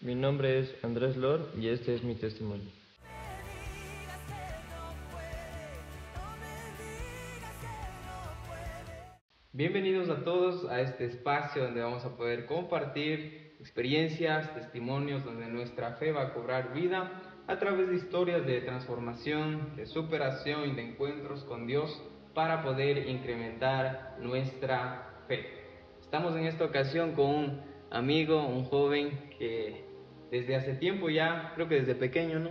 Mi nombre es Andrés Lor y este es mi testimonio. Bienvenidos a todos a este espacio donde vamos a poder compartir experiencias, testimonios, donde nuestra fe va a cobrar vida a través de historias de transformación, de superación y de encuentros con Dios para poder incrementar nuestra fe. Estamos en esta ocasión con un amigo, un joven que desde hace tiempo ya, creo que desde pequeño, ¿no?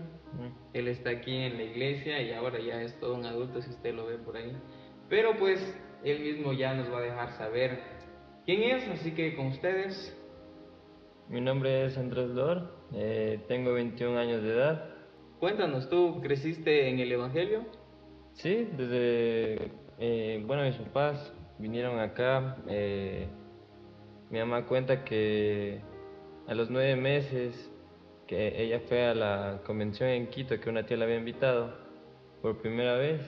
Él está aquí en la iglesia y ahora ya es todo un adulto si usted lo ve por ahí. Pero pues él mismo ya nos va a dejar saber quién es, así que con ustedes. Mi nombre es Andrés Lor, tengo 21 años de edad. Cuéntanos, ¿tú creciste en el Evangelio? Sí, bueno, mis papás vinieron acá. Mi mamá cuenta que a los 9 meses que ella fue a la convención en Quito, que una tía la había invitado por primera vez,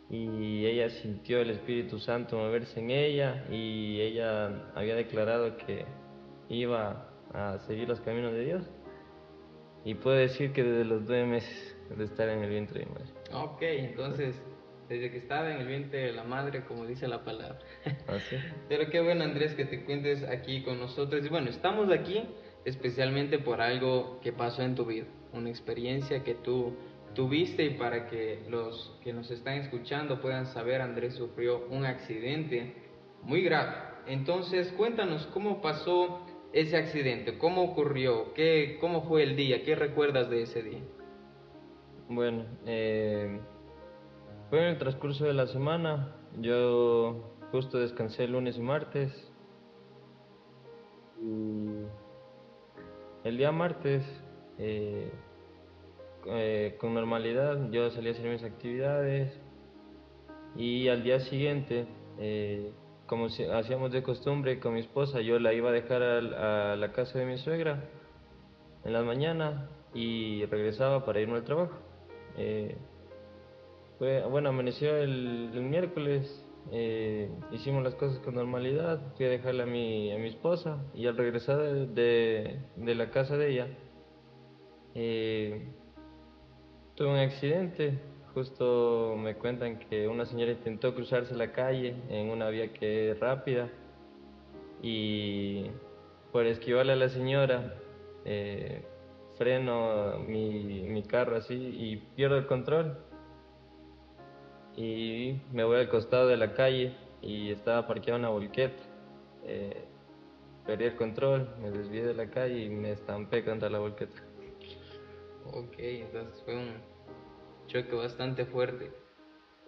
y ella sintió el Espíritu Santo moverse en ella, y ella había declarado que iba a seguir los caminos de Dios, y puedo decir que desde los 9 meses de estar en el vientre de mi madre. Ok, entonces, desde que estaba en el vientre de la madre, como dice la palabra. ¿Así? Pero qué bueno, Andrés, que te cuentes aquí con nosotros. Y bueno, estamos aquí especialmente por algo que pasó en tu vida, una experiencia que tú tuviste, y para que los que nos están escuchando puedan saber, Andrés sufrió un accidente muy grave. Entonces, cuéntanos cómo pasó ese accidente, cómo ocurrió, cómo fue el día, qué recuerdas de ese día. Bueno, fue en el transcurso de la semana. Yo justo descansé el lunes y martes, y el día martes, eh, con normalidad, yo salí a hacer mis actividades, y al día siguiente, como hacíamos de costumbre con mi esposa, yo la iba a dejar a la casa de mi suegra en las mañanas y regresaba para irme al trabajo. Eh, bueno, amaneció el miércoles, hicimos las cosas con normalidad, fui a dejarle a mi esposa, y al regresar de la casa de ella, eh, tuve un accidente. Justo me cuentan que una señora intentó cruzarse la calle en una vía que es rápida, y por esquivarle a la señora, eh, freno mi carro así y pierdo el control, y me voy al costado de la calle y estaba parqueado una volqueta. Eh, Perdí el control, me desvié de la calle y me estampé contra la volqueta. Ok, entonces fue un choque bastante fuerte.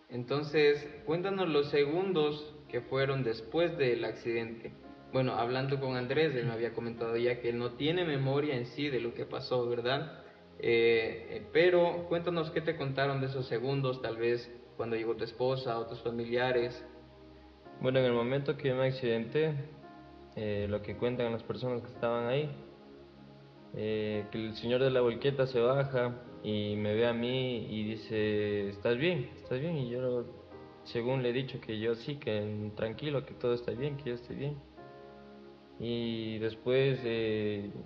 Entonces, cuéntanos los segundos que fueron después del accidente. Bueno, hablando con Andrés, él me había comentado ya que él no tiene memoria en sí de lo que pasó, ¿verdad? Pero cuéntanos qué te contaron de esos segundos, tal vez cuando llegó tu esposa o tus familiares. Bueno, en el momento que yo me accidenté, lo que cuentan las personas que estaban ahí, que el señor de la volqueta se baja y me ve a mí y dice: ¿estás bien? ¿Estás bien? Y yo, según le he dicho que yo sí, que tranquilo, que todo está bien, que yo estoy bien. Y después,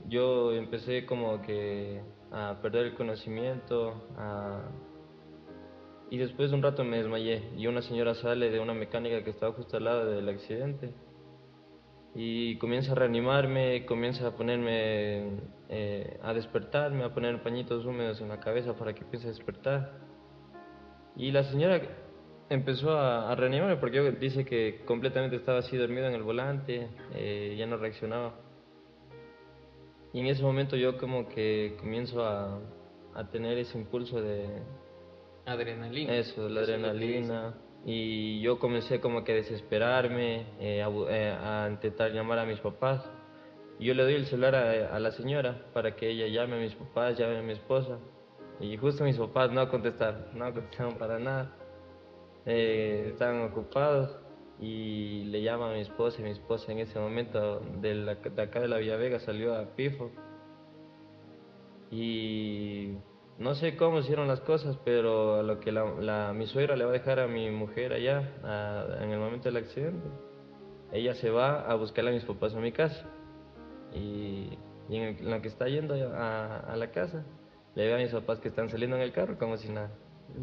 yo empecé como que a perder el conocimiento, y después de un rato me desmayé, y una señora sale de una mecánica que estaba justo al lado del accidente y comienza a reanimarme, comienza a ponerme, a despertarme, a poner pañitos húmedos en la cabeza para que empiece a despertar. Y la señora empezó a reanimarme porque dice que completamente estaba así dormido en el volante, ya no reaccionaba. Y en ese momento yo como que comienzo a tener ese impulso de Adrenalina, eso, de la eso es lo que dicen. adrenalina, y yo comencé como que a desesperarme, a intentar llamar a mis papás. Y yo le doy el celular a la señora para que ella llame a mis papás, llame a mi esposa. Y justo mis papás no contestaron, no contestaron para nada. Estaban ocupados, y le llaman a mi esposa, y mi esposa en ese momento de acá de la Villa Vega salió a Pifo. Y no sé cómo hicieron las cosas, pero a lo que mi suegra le va a dejar a mi mujer allá, en el momento del accidente, ella se va a buscarle a mis papás a mi casa. Y Y en lo que está yendo a la casa, le veo a mis papás que están saliendo en el carro como si nada.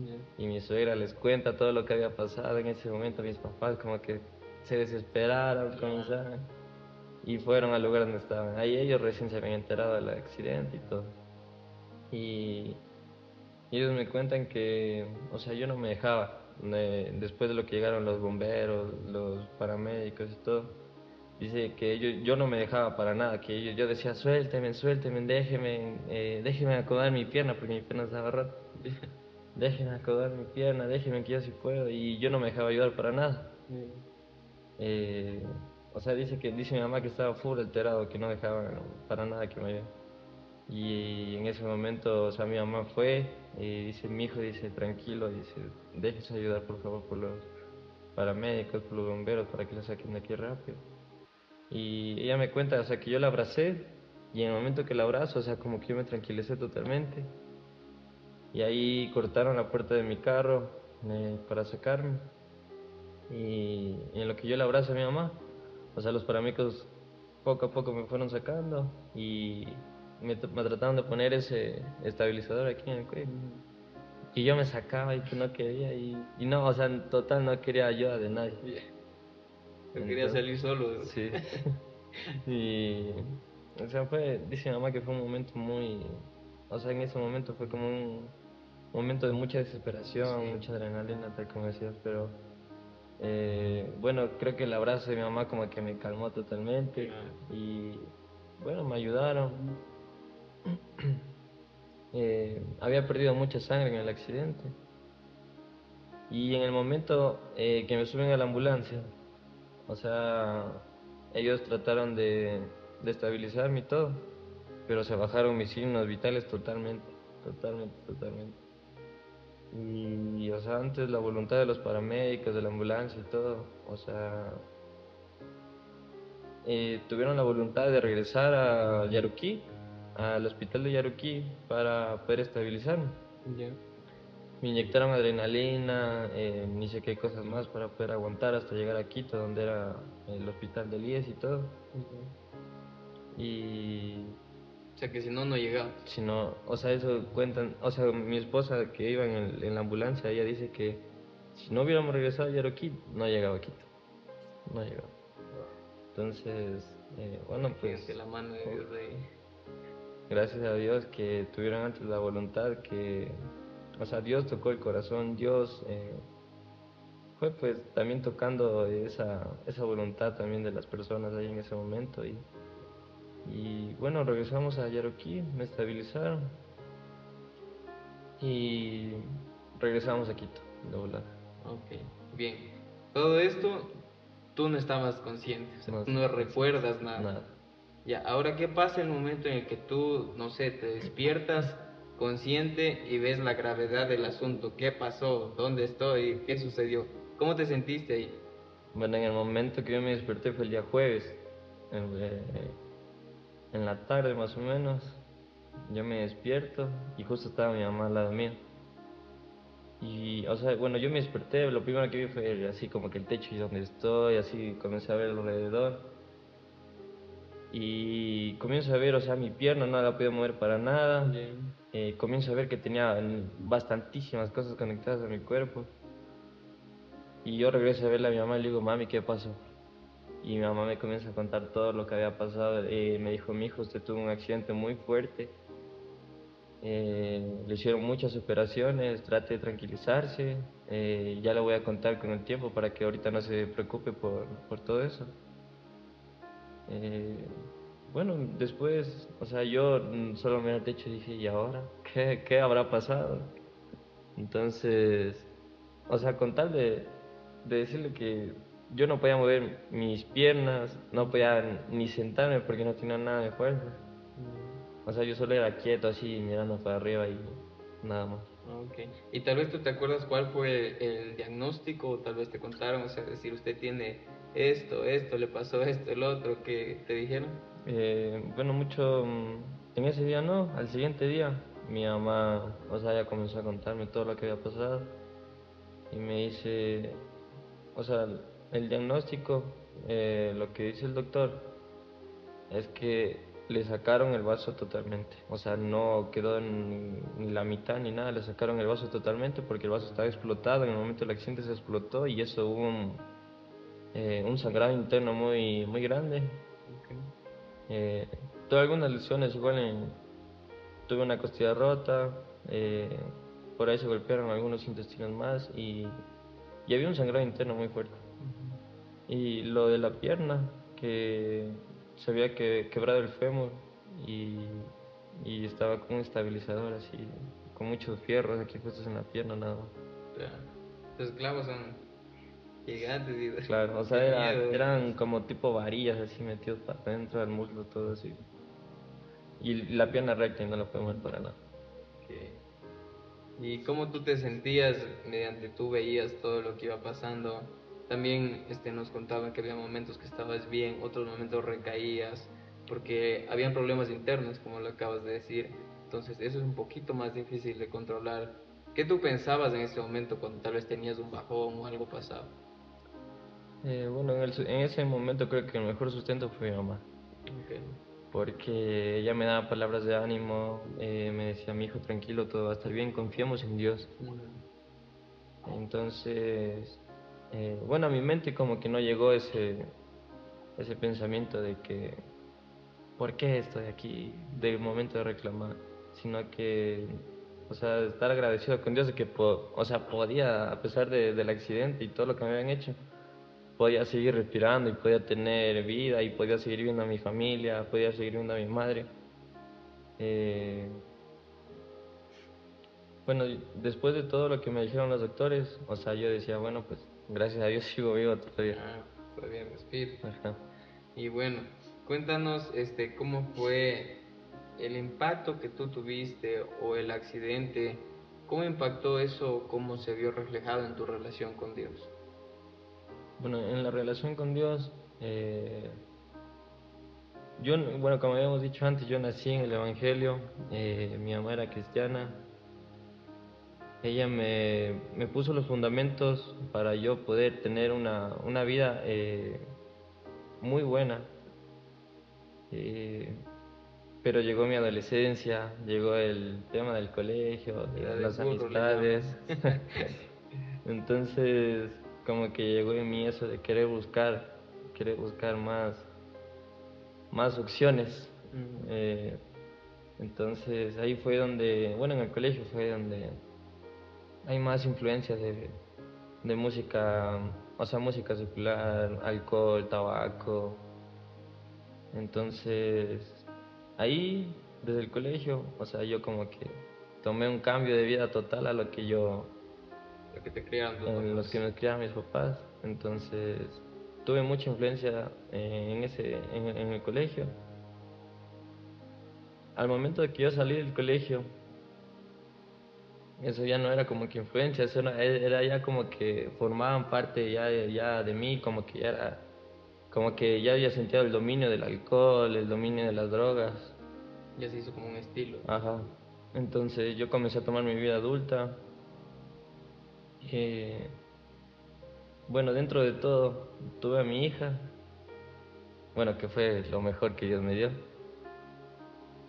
Ya. Y mi suegra les cuenta todo lo que había pasado en ese momento. Mis papás como que se desesperaron, comenzaron y fueron al lugar donde estaban. Ahí ellos recién se habían enterado del accidente y todo. Y ellos me cuentan que, o sea, yo no me dejaba. Después de lo que llegaron los bomberos, los paramédicos y todo, dice que yo no me dejaba para nada, que yo decía, suélteme, suélteme, déjeme acomodar mi pierna, porque mi pierna estaba rota. Déjeme acomodar mi pierna, déjeme que yo sí puedo. Y yo no me dejaba ayudar para nada. Eh, o sea, dice mi mamá que estaba full alterado, que no dejaba para nada que me ayude. Y en ese momento, o sea, mi mamá fue y dice, mi hijo, dice, tranquilo, dice, déjese ayudar por favor por los paramédicos, por los bomberos, para que lo saquen de aquí rápido. Y ella me cuenta, o sea, que yo la abracé y en el momento que la abrazo, o sea, como que yo me tranquilicé totalmente. Y ahí cortaron la puerta de mi carro para sacarme. Y en lo que yo le abrazo a mi mamá, o sea, los paramédicos poco a poco me fueron sacando y me trataron de poner ese estabilizador aquí en el cuello. Y yo me sacaba y que no quería y no, o sea, en total no quería ayuda de nadie. Yo quería salir solo. Sí. Y, o sea, dice mi mamá que fue un momento muy, o sea, en ese momento fue como un momento de mucha desesperación, Sí. mucha adrenalina, tal como decías, pero bueno, creo que el abrazo de mi mamá como que me calmó totalmente y bueno, me ayudaron. Había perdido mucha sangre en el accidente y en el momento que me suben a la ambulancia, o sea, ellos trataron de estabilizarme y todo, pero se bajaron mis signos vitales totalmente, totalmente, totalmente. Y, o sea, antes la voluntad de los paramédicos, de la ambulancia y todo, o sea, tuvieron la voluntad de regresar a Yaruquí, al hospital de Yaruquí, para poder estabilizarme. Ya. Me inyectaron adrenalina, ni sé qué cosas más para poder aguantar hasta llegar a Quito, donde era el hospital del IES y todo. Y O sea que si no, no llegaba. si no, o sea, eso cuentan, o sea, mi esposa que iba en la ambulancia, ella dice que si no hubiéramos regresado a Yaruquí, no llegaba a Quito, no llegaba. Entonces, bueno, Imagínate pues la mano de Dios ahí. gracias a Dios que tuvieron antes la voluntad, que, o sea, Dios tocó el corazón, Dios fue pues también tocando esa voluntad también de las personas ahí en ese momento y bueno, regresamos a Yaroquí, me estabilizaron y regresamos a Quito, de volar. Ok, bien. Todo esto, tú no estabas consciente, o sea, No, tú no recuerdas nada. nada. Ya, ahora, ¿qué pasa en el momento en el que tú, no sé, te despiertas consciente y ves la gravedad del asunto? ¿Qué pasó? ¿Dónde estoy? ¿Qué sucedió? ¿Cómo te sentiste ahí? Bueno, en el momento que yo me desperté fue el día jueves, en la tarde más o menos, yo me despierto y justo estaba mi mamá al lado mío. Y, o sea, bueno, yo me desperté, lo primero que vi fue así como que el techo y donde estoy, así comencé a ver alrededor. Y comienzo a ver, o sea, mi pierna no la podía mover para nada. Bien. Comienzo a ver que tenía bastantísimas cosas conectadas a mi cuerpo. Y yo regreso a verle a mi mamá y le digo, mami, ¿qué pasó? Y mi mamá me comienza a contar todo lo que había pasado. Me dijo, mi hijo, usted tuvo un accidente muy fuerte. Le hicieron muchas operaciones, trate de tranquilizarse. Ya le voy a contar con el tiempo para que ahorita no se preocupe por todo eso. Eh, bueno, después, o sea, yo solo miré al techo y dije, ¿y ahora? ¿Qué habrá pasado? Entonces, o sea, con tal de decirle que yo no podía mover mis piernas, no podía ni sentarme porque no tenía nada de fuerza. O sea, yo solo era quieto así, mirando para arriba y nada más. Ok. Y tal vez tú te acuerdas cuál fue el diagnóstico, o tal vez te contaron, o sea, decir, usted tiene esto, le pasó esto, el otro, que te dijeron. Bueno, mucho en ese día no, al siguiente día mi mamá, o sea, ya comenzó a contarme todo lo que había pasado y me dice, o sea, el diagnóstico, lo que dice el doctor es que le sacaron el vaso totalmente. O sea, no quedó ni la mitad ni nada, le sacaron el vaso totalmente porque el vaso estaba explotado. En el momento del accidente se explotó y eso hubo un sangrado interno muy, muy grande. Ok. Eh, Tuve algunas lesiones, igual tuve una costilla rota, eh, por ahí se golpearon algunos intestinos más y había un sangrado interno muy fuerte. Ujú. Y lo de la pierna, que se había quebrado el fémur y, y estaba con un estabilizador así, con muchos fierros aquí puestos en la pierna nada más. Claro. Los clavos son gigantes y Claro, o qué sea, miedo. eran como tipo varillas así metidos para adentro del muslo, todo así. Y la pierna recta y no la puedo mover para nada. Ok. ¿Y cómo tú te sentías mediante tú veías todo lo que iba pasando? También nos contaban que había momentos que estabas bien, otros momentos recaías, porque habían problemas internos, como lo acabas de decir. Entonces eso es un poquito más difícil de controlar. ¿Qué tú pensabas en ese momento cuando tal vez tenías un bajón o algo pasado? Bueno, en ese momento creo que el mejor sustento fue mi mamá, Okay. porque ella me daba palabras de ánimo, me decía, mi hijo, tranquilo, todo va a estar bien, confiemos en Dios. Ujú. Entonces, bueno, a mi mente como que no llegó ese pensamiento de que, ¿por qué estoy aquí? De momento de reclamar, sino que, o sea, estar agradecido con Dios de que, o sea, podía, a pesar del accidente y todo lo que me habían hecho, podía seguir respirando y podía tener vida y podía seguir viendo a mi familia, podía seguir viendo a mi madre. Eh, bueno, y después de todo lo que me dijeron los doctores, o sea, yo decía, bueno, pues gracias a Dios sigo vivo todavía. Ah, todavía respiro. Ajá. Y bueno, cuéntanos cómo fue el impacto que tú tuviste o el accidente, cómo impactó eso, cómo se vio reflejado en tu relación con Dios. Bueno, en la relación con Dios, yo, bueno, como habíamos dicho antes, yo nací en el Evangelio, mi mamá era cristiana, ella me puso los fundamentos para yo poder tener una vida muy buena, eh, pero llegó mi adolescencia, llegó el tema del colegio, Vida de las burro le amistades, llaman. entonces como que llegó en mí eso de querer buscar más opciones. Mm. Eh, entonces ahí fue donde, bueno, en el colegio fue donde hay más influencias de música, o sea, música secular, alcohol, tabaco. Entonces ahí, desde el colegio, o sea, yo como que tomé un cambio de vida total a lo que Lo que te criaron tus en los que papás. me criaban mis papás. Entonces tuve mucha influencia en el colegio. Al momento de que yo salí del colegio, eso ya no era como que influencia, eso era ya como que formaban parte ya de mí, como que ya era, como que ya había sentido el dominio del alcohol, el dominio de las drogas. Ya se hizo como un estilo. Ajá. Entonces yo comencé a tomar mi vida adulta. eh, bueno, dentro de todo, tuve a mi hija, bueno, que fue lo mejor que Dios me dio.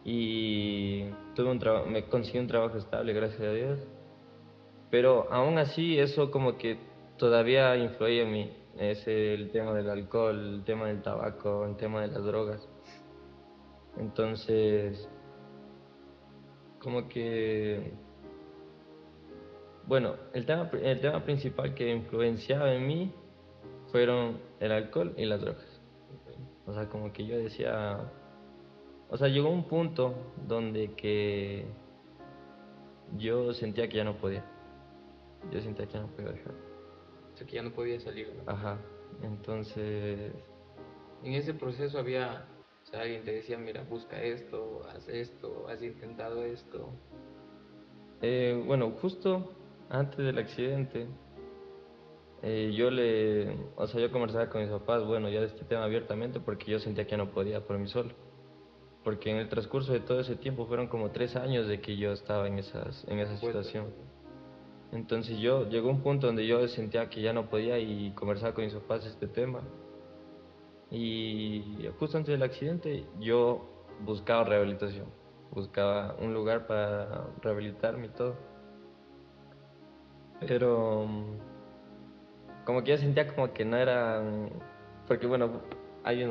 Y me conseguí un trabajo estable, gracias a Dios. Pero aún así eso como que todavía influye en mí. Es el tema del alcohol, el tema del tabaco, el tema de las drogas. Entonces, como que, bueno, el tema principal que influenciaba en mí fueron el alcohol y las drogas. O sea, como que yo decía, o sea, llegó un punto donde que yo sentía que ya no podía. Yo sentía que ya no podía dejar. O sea que ya no podía salir, ¿no? Ajá. Entonces, En ese proceso había, o sea, alguien te decía, mira, busca esto, has intentado esto. bueno, justo antes del accidente, o sea, yo conversaba con mis papás, bueno, ya de este tema abiertamente porque yo sentía que ya no podía por mí solo. Porque en el transcurso de todo ese tiempo fueron como 3 años de que yo estaba en esa Puestas, situación. ¿verdad? Entonces llegó un punto donde yo sentía que ya no podía y conversaba con mis papás este tema. Y justo antes del accidente, yo buscaba rehabilitación, buscaba un lugar para rehabilitarme y todo. Pero como que yo sentía como que no era, porque bueno, hay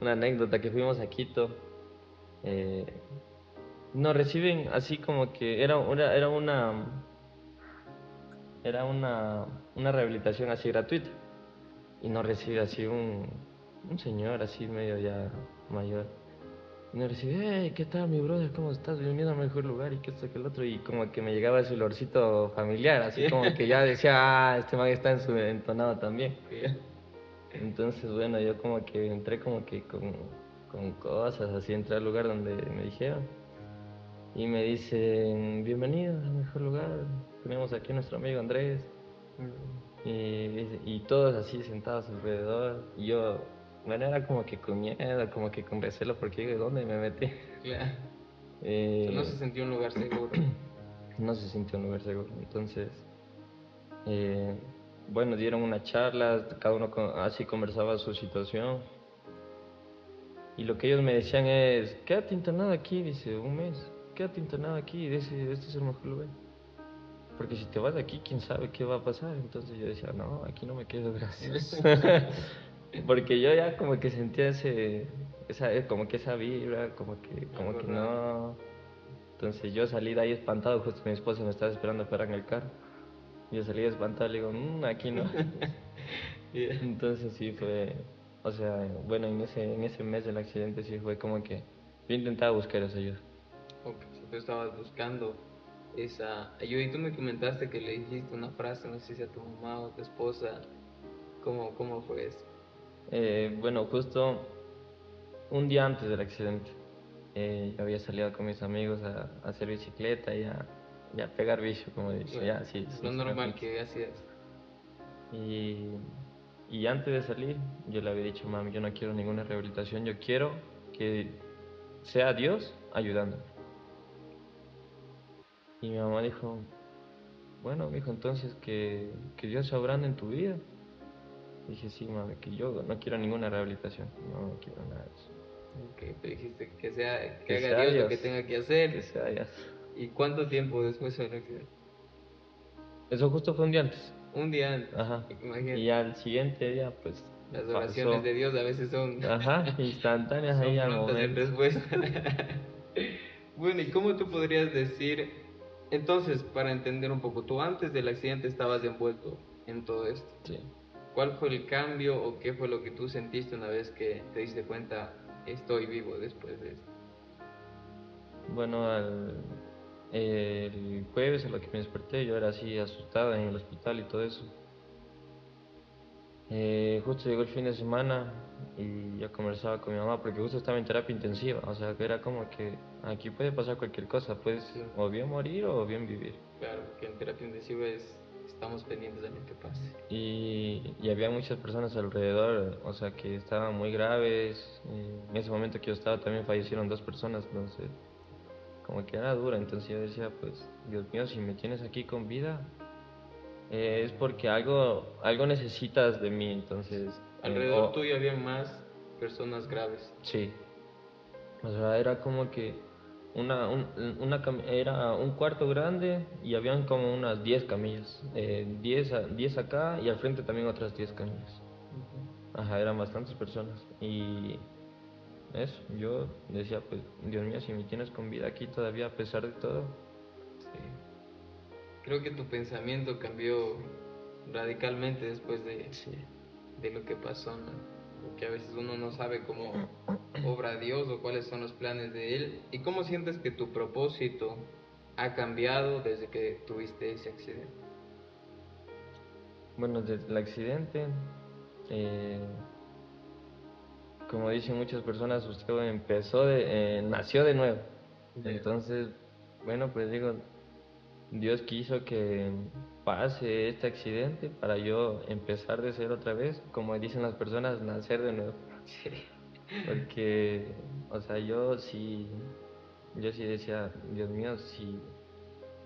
una anécdota que fuimos a Quito, eh, nos reciben así como que era una rehabilitación así gratuita y nos recibe así un señor así medio ya mayor. Y nos recibe, hey, ¿qué tal mi brother? ¿Cómo estás? Bienvenido al mejor lugar y que esto que el otro. Y como que me llegaba ese olorcito familiar, así como que ya decía, este man está en su entonado también. Entonces, bueno, yo como que entré como que con cosas, así entré al lugar donde me dijeron. Y me dicen, bienvenidos al mejor lugar, tenemos aquí a nuestro amigo Andrés. Y todos así sentados alrededor. Y yo, bueno, era como que con miedo, como que con recelo, porque digo, ¿dónde me metí? Claro. O sea, no Eh, se sintió un lugar seguro. no se sintió un lugar seguro. Entonces, eh, bueno, dieron una charla, cada uno así conversaba su situación. Y lo que ellos me decían es, quédate internado aquí, dice, un mes, quédate internado aquí, dice, este es el mejor lugar. Porque si te vas de aquí, quién sabe qué va a pasar. Entonces yo decía, no, aquí no me quedo, gracias. Porque yo ya como que sentía como que esa vibra, como Algo que raro. no. Entonces yo salí de ahí espantado, justo mi esposa me estaba esperando afuera en el carro. Yo salí espantado, le digo, aquí no. Yeah. Entonces sí fue, o sea, bueno, en ese mes del accidente sí fue como que yo intentaba buscar esa ayuda. Ok, si tú estabas buscando esa ayuda y tú me comentaste que le dijiste una frase, no sé si a tu mamá o a tu esposa, ¿cómo fue eso? Bueno, justo un día antes del accidente, yo había salido con mis amigos a hacer bicicleta y a pegar vicio, como dice, Claro, ya, sí, lo sin sacar normal puntos. que hacías. Y, y antes de salir, yo le había dicho, mami, yo no quiero ninguna rehabilitación, yo quiero que sea Dios ayudándome. Y mi mamá dijo, bueno, mijo, entonces que Dios se obrando en tu vida. Dije, sí, mami, que yo no quiero ninguna rehabilitación, no quiero nada de eso. Ok, te dijiste que sea, que Que haga sea Dios lo Dios, que tenga que que hacer. sea Dios. ¿Y cuánto tiempo después del accidente? Eso justo fue un día antes. Un día antes, Ajá. Y imagínate. al siguiente día, pues, Las oraciones pasó. de Dios a veces son, Ajá, instantáneas ahí son al prontas en momento. respuesta. Bueno, ¿y cómo tú podrías decir, entonces, para entender un poco, tú antes del accidente estabas envuelto en todo esto? Sí. ¿Cuál fue el cambio o qué fue lo que tú sentiste una vez que te diste cuenta, estoy vivo después de esto? Bueno, el jueves a lo que me desperté, yo era así asustado en el hospital y todo eso. Justo llegó el fin de semana y yo conversaba con mi mamá porque justo estaba en terapia intensiva, o sea que era como que aquí puede pasar cualquier cosa, puedes Claro, o bien morir o bien vivir. claro, que en terapia intensiva estamos pendientes de lo que pase. Y había muchas personas alrededor, o sea que estaban muy graves. En ese momento que yo estaba también fallecieron dos personas, entonces como que era dura, entonces yo decía, pues Dios mío, si me tienes aquí con vida, es porque algo necesitas de mí, entonces, Alrededor tuyo había más personas graves. sí, o sea, era como que era un cuarto grande y habían como unas 10 camillas, 10 acá y al frente también otras 10 camillas. Ajá, eran bastantes personas y eso, yo decía, pues, Dios mío, si me tienes con vida aquí todavía a pesar de todo. Sí. Creo que tu pensamiento cambió radicalmente después Sí. de lo que pasó, ¿no? Porque a veces uno no sabe cómo obra Dios o cuáles son los planes de Él. ¿Y cómo sientes que tu propósito ha cambiado desde que tuviste ese accidente? Bueno, desde el accidente, eh, como dicen muchas personas, usted nació de nuevo. De- Entonces, bueno, pues digo, Dios quiso que pase este accidente para yo empezar de cero otra vez, como dicen las personas, nacer de nuevo. Sí. Porque, o sea, yo sí decía, Dios mío, si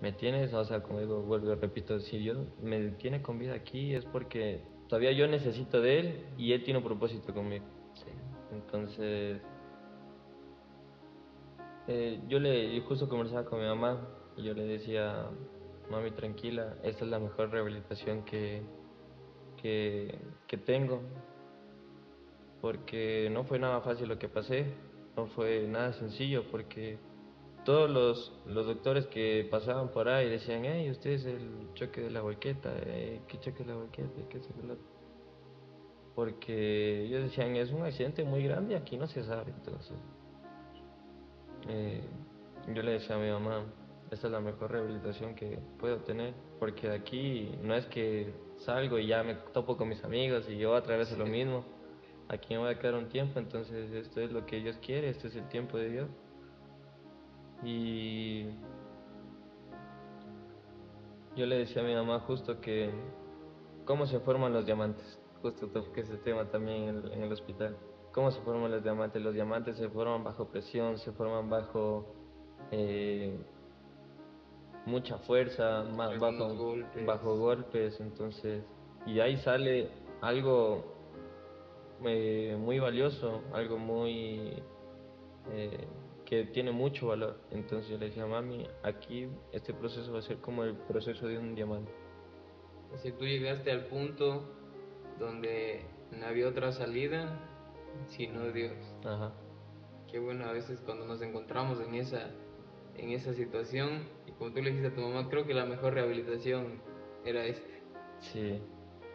me tienes, o sea, como digo, vuelvo y repito, si Dios me tiene con vida aquí es porque todavía yo necesito de Él y Él tiene un propósito conmigo. Sí. Entonces, Yo justo conversaba con mi mamá y yo le decía, mami, tranquila, esta es la mejor rehabilitación que tengo, porque no fue nada fácil lo que pasé, no fue nada sencillo, porque todos los doctores que pasaban por ahí decían, hey, usted es el choque de la volqueta, ¿qué choque de la volqueta? ¿Qué choque de la... Porque ellos decían, es un accidente muy grande y aquí no se sabe. Entonces, eh, yo le decía a mi mamá, esta es la mejor rehabilitación que puedo tener, porque de aquí no es que salgo y ya me topo con mis amigos y yo otra vez es lo Sí. mismo. Aquí me voy a quedar un tiempo, entonces esto es lo que Dios quiere, este es el tiempo de Dios. Y yo le decía a mi mamá justo que cómo se forman los diamantes, justo toqué ese tema también en el hospital. ¿Cómo se forman los diamantes? Los diamantes se forman bajo presión, se forman bajo eh, mucha fuerza, Algunos golpes. bajo golpes, entonces, y ahí sale algo muy valioso, algo muy eh, que tiene mucho valor. Entonces yo le decía, mami, aquí este proceso va a ser como el proceso de un diamante. Si tú llegaste al punto donde no había otra salida, sino Dios. Ajá, Qué bueno a veces cuando nos encontramos en esa situación, y como tú le dijiste a tu mamá, creo que la mejor rehabilitación era este. sí,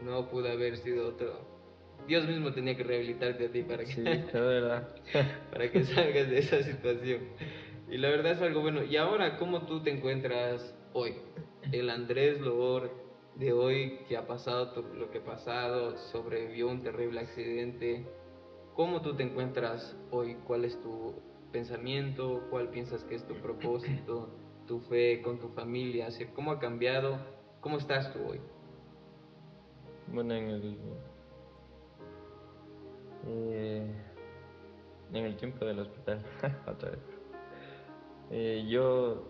No pudo haber sido otro. Dios mismo tenía que rehabilitarte a ti para que, sí, es verdad. para que salgas de esa situación. Y la verdad es algo bueno. Y ahora, ¿cómo tú te encuentras hoy? El Andrés Loor de hoy, que ha pasado lo que ha pasado, sobrevivió a un terrible accidente. ¿Cómo tú te encuentras hoy? ¿Cuál es tu pensamiento? ¿Cuál piensas que es tu propósito? ¿Tu fe con tu familia? ¿Cómo ha cambiado? ¿Cómo estás tú hoy? Bueno, eh, en el tiempo del hospital, otra vez. Yo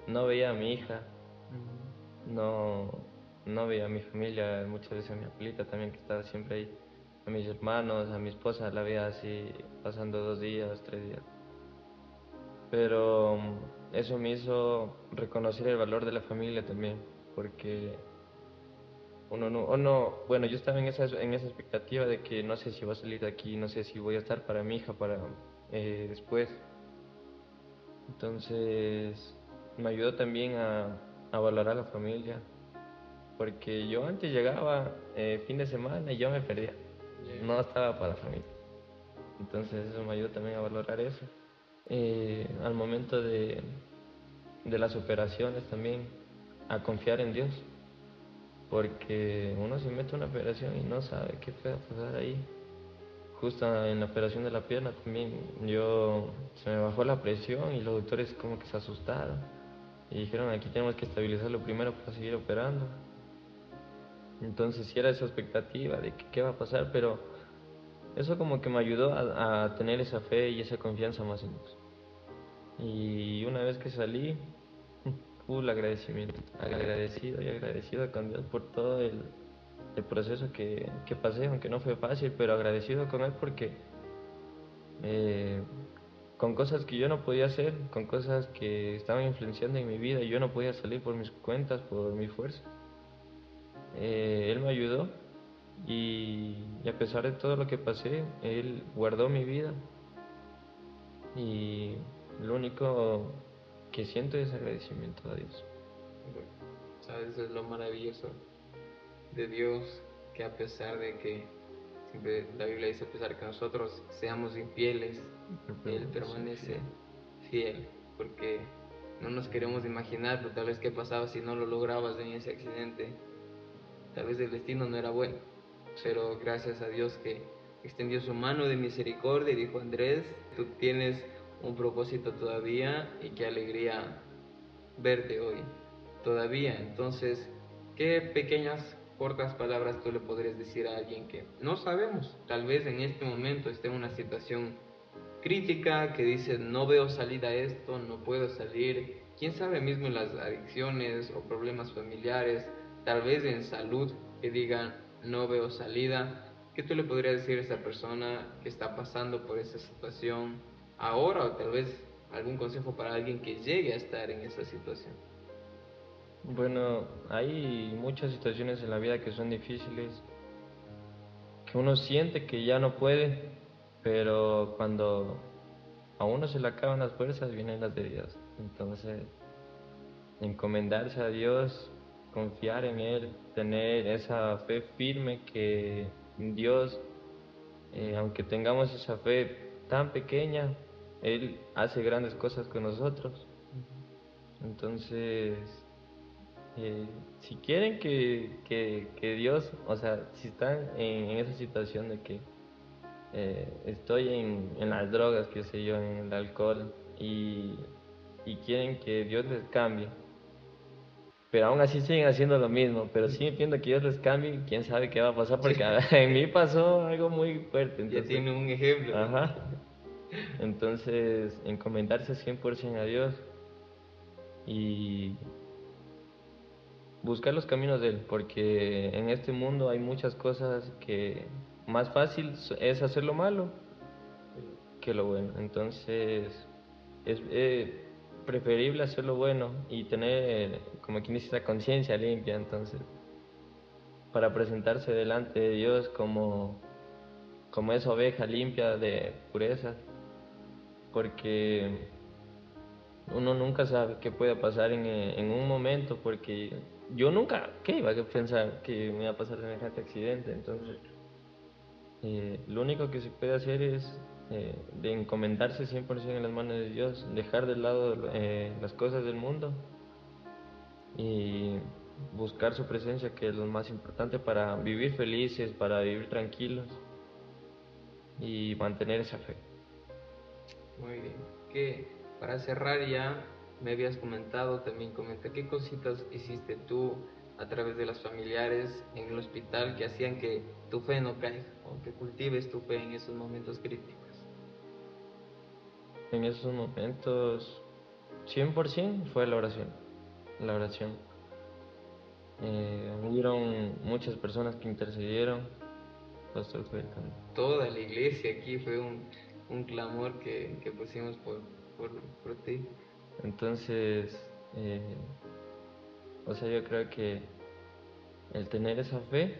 no veía a mi hija, no, no veía a mi familia, muchas veces a mi abuelita también que estaba siempre ahí, a mis hermanos, a mi esposa la veía así pasando 2 días, 3 días. Pero eso me hizo reconocer el valor de la familia también, porque bueno, yo estaba en esa expectativa de que no sé si voy a salir de aquí, no sé si voy a estar para mi hija, para después. Entonces, me ayudó también a valorar la familia, porque yo antes llegaba fin de semana y yo me perdía, no estaba para la familia. Entonces, eso me ayudó también a valorar eso. Al momento de las operaciones también, a confiar en Dios, porque uno se mete a una operación y no sabe qué puede pasar ahí. Justo en la operación de la pierna también, se me bajó la presión y los doctores como que se asustaron y dijeron aquí tenemos que estabilizarlo primero para seguir operando. Entonces sí era esa expectativa de que qué va a pasar, pero eso como que me ayudó a tener esa fe y esa confianza más en Dios. Y una vez que salí, full agradecimiento, agradecido y agradecido con Dios por todo el proceso que pasé, aunque no fue fácil, pero agradecido con Él porque eh, con cosas que yo no podía hacer, con cosas que estaban influenciando en mi vida y yo no podía salir por mis cuentas, por mi fuerza. Él me ayudó y a pesar de todo lo que pasé, Él guardó mi vida y lo único que siento es agradecimiento a Dios. Bueno, sabes, es lo maravilloso de Dios, que a pesar de que siempre la Biblia dice, a pesar que nosotros seamos infieles, Él Él permanece permanece fiel. fiel, porque no nos queremos imaginar tal vez qué pasaba si no lo lograbas en ese accidente. Tal vez el destino no era bueno, pero gracias a Dios que extendió su mano de misericordia y dijo, Andrés, tú tienes un propósito todavía y qué alegría verte hoy todavía. Entonces, ¿qué pequeñas, cortas palabras tú le podrías decir a alguien que no sabemos? Tal vez en este momento esté en una situación crítica, que dice, no veo salida a esto, no puedo salir. Quién sabe mismo en las adicciones o problemas familiares, tal vez en salud, que digan, no veo salida. ¿Qué tú le podrías decir a esa persona que está pasando por esa situación ahora o tal vez algún consejo para alguien que llegue a estar en esa situación? Bueno, hay muchas situaciones en la vida que son difíciles, que uno siente que ya no puede, pero cuando a uno se le acaban las fuerzas, vienen las de Dios. Entonces, encomendarse a Dios, confiar en Él, tener esa fe firme que Dios, aunque tengamos esa fe tan pequeña, Él hace grandes cosas con nosotros. Entonces, si quieren que Dios, o sea, si están en esa situación de que estoy en las drogas, qué sé yo, en el alcohol, y quieren que Dios les cambie, pero aún así siguen haciendo lo mismo, pero siguen pidiendo que Dios les cambie, quién sabe qué va a pasar, porque en mí pasó algo muy fuerte, Ya entonces, tiene un ejemplo. ajá, entonces encomendarse 100% a Dios y buscar los caminos de Él, porque en este mundo hay muchas cosas que más fácil es hacer lo malo que lo bueno, entonces es preferible hacer lo bueno y tener, como quien dice, esa conciencia limpia, entonces, para presentarse delante de Dios como esa oveja limpia de pureza, porque uno nunca sabe qué puede pasar en un momento, porque yo nunca, ¿qué iba a pensar que me iba a pasar semejante accidente? Entonces, lo único que se puede hacer es de encomendarse 100% en las manos de Dios, dejar de lado las cosas del mundo y buscar su presencia, que es lo más importante para vivir felices, para vivir tranquilos y mantener esa fe. Muy bien. Que para cerrar ya, me habías comentado, también comenta, ¿qué cositas hiciste tú a través de los familiares en el hospital que hacían que tu fe no caiga o que cultives tu fe en esos momentos críticos? En esos momentos, 100% fue la oración. La oración. Hubieron muchas personas que intercedieron, Pastor fue también. Toda la iglesia aquí fue un clamor que pusimos por ti. Entonces, eh, o sea, yo creo que el tener esa fe,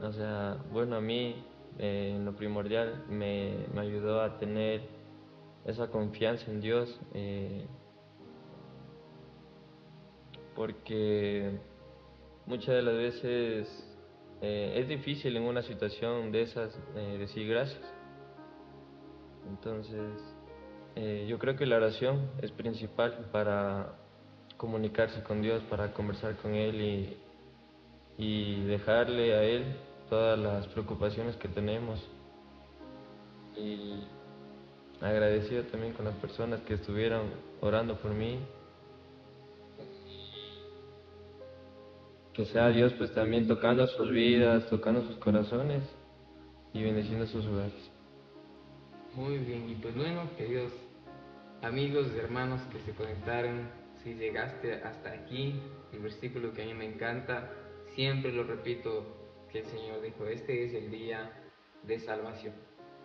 o sea, bueno, a mí en lo primordial me ayudó a tener esa confianza en Dios, porque muchas de las veces es difícil en una situación de esas decir gracias. Entonces, yo creo que la oración es principal para comunicarse con Dios, para conversar con Él y dejarle a Él todas las preocupaciones que tenemos. Y agradecido también con las personas que estuvieron orando por mí. Que sea Dios pues también tocando sus vidas, tocando sus corazones y bendeciendo sus hogares. Muy bien, y pues bueno, queridos amigos y hermanos que se conectaron, si llegaste hasta aquí, el versículo que a mí me encanta, siempre lo repito, que el Señor dijo, este es el día de salvación.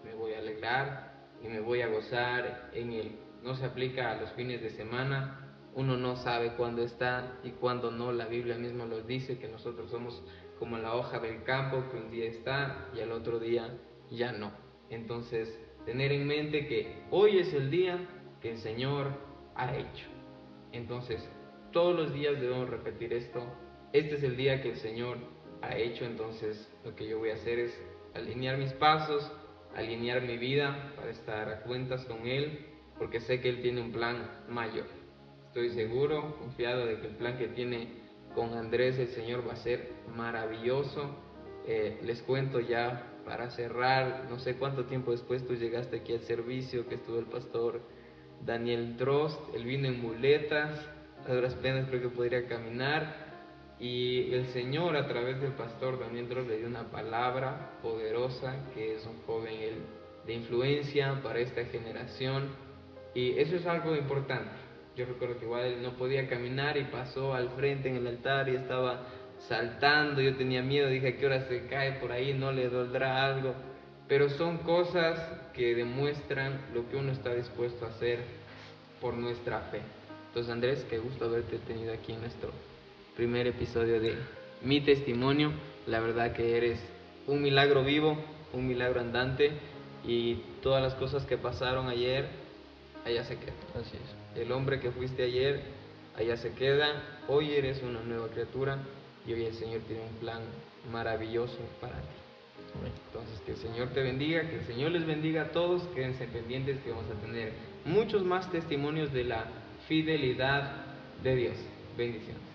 Me voy a alegrar y me voy a gozar en él. No se aplica a los fines de semana, uno no sabe cuándo está y cuándo no. La Biblia misma lo dice, que nosotros somos como la hoja del campo, que un día está y al otro día ya no. Entonces, tener en mente que hoy es el día que el Señor ha hecho. Entonces, todos los días debemos repetir esto. Este es el día que el Señor ha hecho. Entonces, lo que yo voy a hacer es alinear mis pasos, alinear mi vida para estar a cuentas con Él, porque sé que Él tiene un plan mayor. Estoy seguro, confiado de que el plan que tiene con Andrés el Señor va a ser maravilloso. Les cuento ya para cerrar, no sé cuánto tiempo después tú llegaste aquí al servicio, que estuvo el pastor Daniel Drost. Él vino en muletas, a duras penas creo que podría caminar, y el Señor a través del pastor Daniel Drost le dio una palabra poderosa, que es un joven él, de influencia para esta generación, y eso es algo importante. Yo recuerdo que igual él no podía caminar y pasó al frente en el altar y estaba saltando. Yo tenía miedo, dije, ¿a qué hora se cae por ahí? ¿No le dolerá algo? Pero son cosas que demuestran lo que uno está dispuesto a hacer por nuestra fe. Entonces, Andrés, qué gusto haberte tenido aquí en nuestro primer episodio de Mi Testimonio. La verdad que eres un milagro vivo, un milagro andante, y todas las cosas que pasaron ayer, allá se quedan. Así es. El hombre que fuiste ayer, allá se queda. Hoy eres una nueva criatura y hoy el Señor tiene un plan maravilloso para ti. Amén. Entonces, que el Señor te bendiga, que el Señor les bendiga a todos. Quédense pendientes que vamos a tener muchos más testimonios de la fidelidad de Dios. Bendiciones.